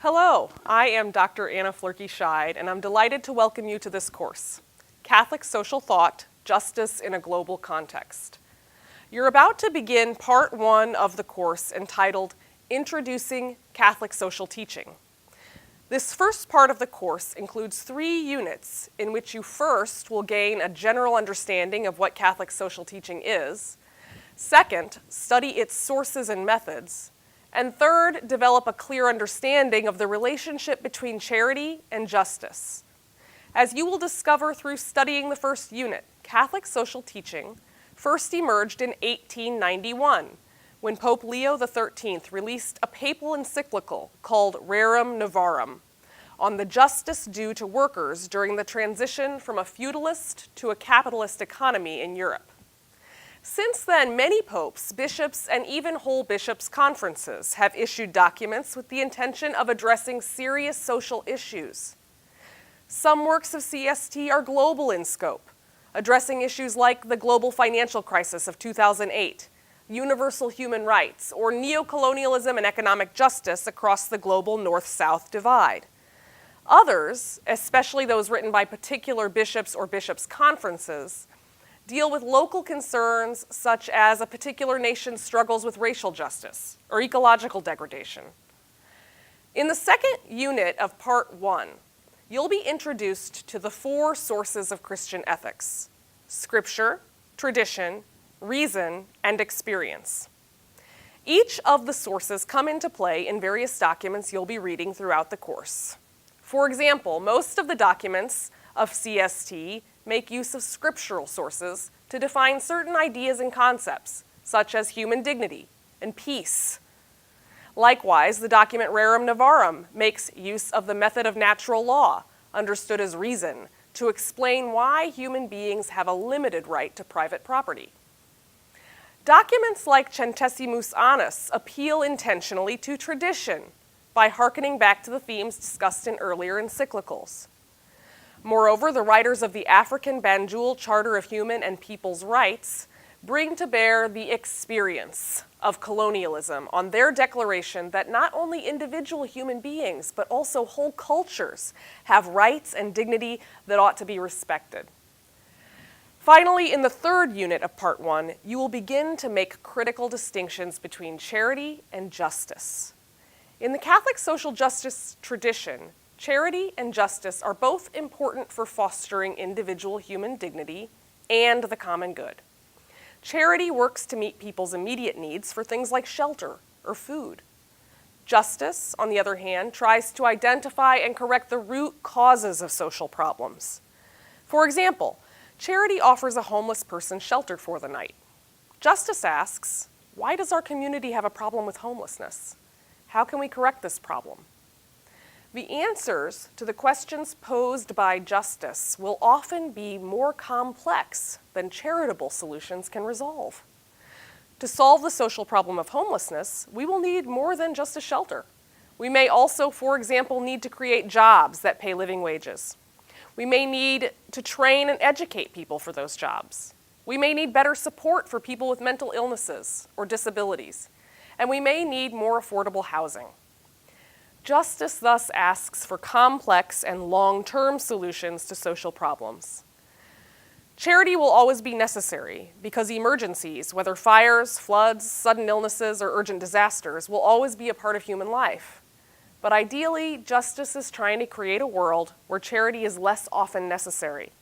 Hello, I am Dr. Anna Flerke-Scheid, and I'm delighted to welcome you to this course, Catholic Social Thought, Justice in a Global Context. You're about to begin part one of the course entitled Introducing Catholic Social Teaching. This first part of the course includes 3 units in which you first will gain a general understanding of what Catholic social teaching is, second, study its sources and methods, and third, develop a clear understanding of the relationship between charity and justice. As you will discover through studying the first unit, Catholic social teaching first emerged in 1891, when Pope Leo XIII released a papal encyclical called Rerum Novarum on the justice due to workers during the transition from a feudalist to a capitalist economy in Europe. Since then, many popes, bishops, and even whole bishops' conferences have issued documents with the intention of addressing serious social issues. Some works of CST are global in scope, addressing issues like the global financial crisis of 2008, universal human rights, or neocolonialism and economic justice across the global North-South divide. Others, especially those written by particular bishops or bishops' conferences, deal with local concerns such as a particular nation's struggles with racial justice or ecological degradation. In the second unit of part 1, you'll be introduced to the 4 sources of Christian ethics: Scripture, tradition, reason, and experience. Each of the sources come into play in various documents you'll be reading throughout the course. For example, most of the documents of CST make use of scriptural sources to define certain ideas and concepts, such as human dignity and peace. Likewise, the document Rerum Novarum makes use of the method of natural law, understood as reason, to explain why human beings have a limited right to private property. Documents like Centesimus Annus appeal intentionally to tradition by hearkening back to the themes discussed in earlier encyclicals. Moreover, the writers of the African Banjul Charter of Human and People's Rights bring to bear the experience of colonialism on their declaration that not only individual human beings, but also whole cultures have rights and dignity that ought to be respected. Finally, in the third unit of part 1, you will begin to make critical distinctions between charity and justice. In the Catholic social justice tradition, charity and justice are both important for fostering individual human dignity and the common good. Charity works to meet people's immediate needs for things like shelter or food. Justice, on the other hand, tries to identify and correct the root causes of social problems. For example, charity offers a homeless person shelter for the night. Justice asks, why does our community have a problem with homelessness? How can we correct this problem? The answers to the questions posed by justice will often be more complex than charitable solutions can resolve. To solve the social problem of homelessness, we will need more than just a shelter. We may also, for example, need to create jobs that pay living wages. We may need to train and educate people for those jobs. We may need better support for people with mental illnesses or disabilities. And we may need more affordable housing. Justice thus asks for complex and long-term solutions to social problems. Charity will always be necessary because emergencies, whether fires, floods, sudden illnesses, or urgent disasters, will always be a part of human life. But ideally, justice is trying to create a world where charity is less often necessary,